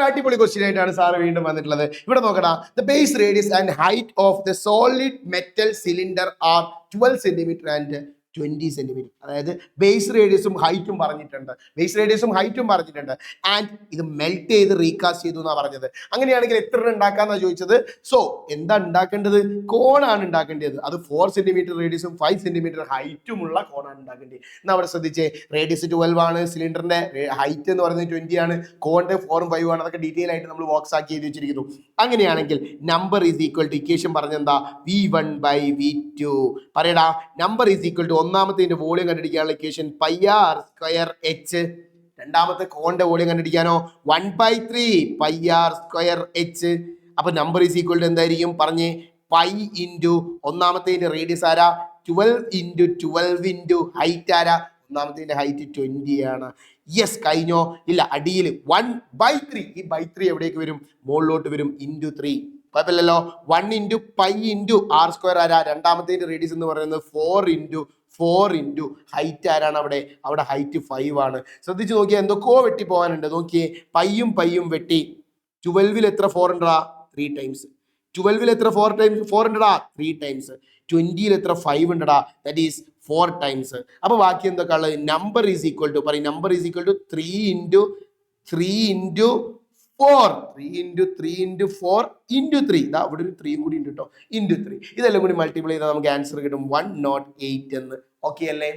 ഒരു അടിപൊളി ക്വസ്റ്റ്യൻ ആയിട്ടാണ് സാർ വീണ്ടും വന്നിട്ടുള്ളത്. ഇവിടെ നോക്കടാ, the base radius and height of the solid metal cylinder are 12 centimetre and 20 centimetre. അതായത് ബേസ് റേഡിയസും ഹൈറ്റും പറഞ്ഞിട്ടുണ്ട്, ആൻഡ് ഇത് മെൽറ്റ് ചെയ്ത് റീകാസ്റ്റ് ചെയ്തു എന്നാണ് പറഞ്ഞത്. അങ്ങനെയാണെങ്കിൽ എത്ര ഉണ്ടാക്കാന്നാ ചോദിച്ചത്. സോ എന്താ ഉണ്ടാക്കേണ്ടത്? കോണാണ് ഉണ്ടാക്കേണ്ടത്. അത് 4 സെന്റിമീറ്റർ റേഡിയസും 5 സെന്റിമീറ്റർ ഹൈറ്റുമുള്ള കോണാണ് ഉണ്ടാക്കേണ്ടത്. എന്നാൽ അവിടെ ശ്രദ്ധിച്ചേ, റേഡിയസ് 12 ആണ്, സിലിണ്ടറിന്റെ ഹൈറ്റ് എന്ന് പറയുന്നത് 20 ആണ്, കോണിന്റെ 4ഉം 5ഉം ആണ്. അതൊക്കെ ഡീറ്റെയിൽ ആയിട്ട് നമ്മൾ ബോക്സ് ആക്കി എഴുതി വെച്ചിരിക്കുന്നു. അങ്ങനെയാണെങ്കിൽ number is equal to, equation പറഞ്ഞെന്താ, V1/V2. പറയടാ, നമ്പർ ഈസ് ഈക്വൽ ടു ഒന്നാമത്തെ വോളിയം കണ്ടുപിടിക്കാനുള്ള equation pi r square h. രണ്ടാമത്തെ കോണിന്റെ വോളിയം കണ്ടുപിടിക്കാനോ 1/3 പൈ ആർ സ്ക്വയർ എച്ച്. അപ്പൊ നമ്പർ ഈസ് ഈക്വൽ ടു എന്തായിരിക്കും പറഞ്ഞ്, പൈ ഇൻറ്റു ഒന്നാമത്തെ റേഡിയസ് ആരാ 12 ഇൻറ്റു 12 ഇൻറ്റു ഹൈറ്റ് ആരാ, ഒന്നാമത്തെ ഹൈറ്റ് 20 ആണ്. യെസ്, കഴിഞ്ഞോ? ഇല്ല, അടിയിൽ 1/3. ഈ /3 എവിടേക്ക് വരും? മുകളിലോട്ട് വരും, ഇൻറ്റു 3. കുഴപ്പമില്ലല്ലോ. 1 into pi into r square ആരാ, രണ്ടാമത്തെ റേഡിയസ് എന്ന് പറയുന്നത് 4 ഇൻറ്റു ഹൈറ്റ് ആരാണ് അവിടെ ഹൈറ്റ് 5 ആണ്. ശ്രദ്ധിച്ചു നോക്കിയാൽ എന്തൊക്കെയോ വെട്ടി പോകാനുണ്ട്. നോക്കിയേ, പയ്യും വെട്ടി. 12 എത്ര 4 ഉണ്ടടാ? 3 ടൈംസ്. 12 എത്ര 4 ഉണ്ടടാ? 3 ടൈംസ്. 20 എത്ര 5 ഉണ്ടടാ? That is 4 times. അപ്പൊ ബാക്കി എന്തൊക്കെ ഉള്ളത്? Number is equal to 3 into 3 into 4 ഇതാ ഇവിടെ ഒരു 3 കൂടി ഉണ്ട് കേട്ടോ, ഇൻറ്റു 3. ഇതെല്ലാം കൂടി മൾട്ടിപ്ലൈ ചെയ്താൽ നമുക്ക് ആൻസർ കിട്ടും 108 എന്ന്. ഓക്കെ അല്ലേ?